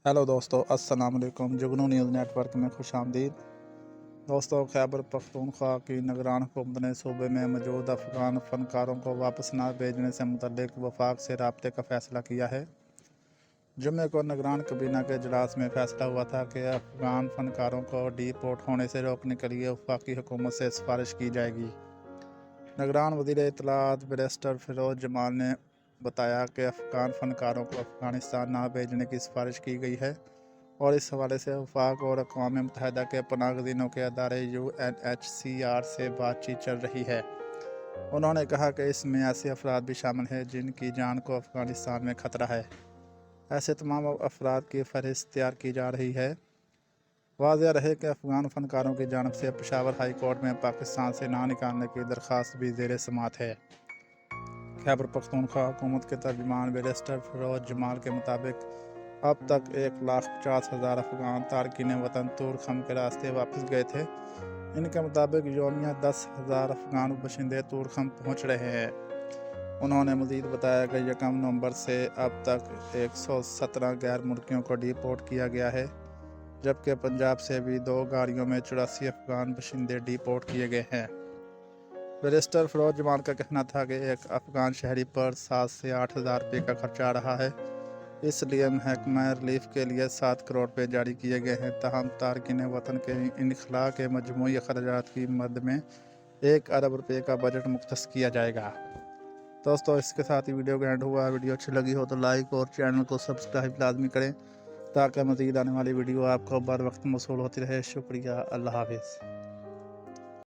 Hello दोस्तों, अस्सलाम वालेकुम। जुगनू न्यूज़ नेटवर्क में खुश आमदीद। दोस्तों, खैबर पख्तूनख्वा की निगरान हुकूमत ने सूबे में मौजूद अफ़गान फ़नकारों को वापस न भेजने से मुतल्लिक़ वफाक से राब्ते का फ़ैसला किया है। जुम्मे को निगरान काबीना के इजलास में फ़ैसला हुआ था कि अफ़गान फ़नकारों को डिपोर्ट होने से रोकने के लिए वफाकी हुकूमत से सिफारिश की जाएगी। निगरान वज़ीर इत्तलात बैरिस्टर फ़िरोज़ जमाल ने बताया कि अफ़गान फ़नकारों को अफ़गानिस्तान ना भेजने की सिफारिश की गई है और इस हवाले से वफाक और अक़वाम मुत्तहिदा के पनाहगज़ीनों के अदारे UNHCR से बातचीत चल रही है। उन्होंने कहा कि इसमें ऐसे अफराद भी शामिल हैं जिनकी जान को अफ़गानिस्तान में ख़तरा है। ऐसे तमाम अफराद की फ़हरिस्त तैयार की जा रही है। वाज़ेह रहे कि अफ़गान फ़नकारों की जानिब से पेशावर हाई कोर्ट में पाकिस्तान से ना निकालने की दरख्वास्त भी ज़ेर समाअत है। खैबर पख्तूनख्वा हुकूमत के तर्जुमान बैरिस्टर फ़िरोज़ जमाल के मुताबिक अब तक 1,50,000 अफ़गान तारकीन वतन तूरखम के रास्ते वापस गए थे। इनके मुताबिक योमिया 10,000 अफ़गान बशिंदे तूरखम पहुँच रहे हैं। उन्होंने मज़ीद बताया कि 1 नवंबर से अब तक 117 गैर मुल्कियों को डिपोर्ट किया गया है, जबकि पंजाब से भी 2 गाड़ियों में 84 अफ़गान बशिंदे डिपोर्ट किए गए हैं। बैरिस्टर फ़िरोज़ जमाल का कहना था कि एक अफ़गान शहरी पर 7 से 8,000 रुपये का खर्चा आ रहा है, इसलिए महकमा रिलीफ के लिए 7 करोड़ रुपये जारी किए गए हैं। ताहम तारकीन वतन के इनखला के मजमूई अखराजात की मद में 1 अरब रुपये का बजट मुख्तस किया जाएगा। दोस्तों, इसके साथ ही वीडियो का एंड हुआ। वीडियो अच्छी लगी हो तो लाइक और चैनल को सब्सक्राइब लाजमी करें ताकि मज़ीद आने वाली वीडियो आपको बर वक्त मौसूल होती रहे। शुक्रिया। अल्लाह हाफ़िज़।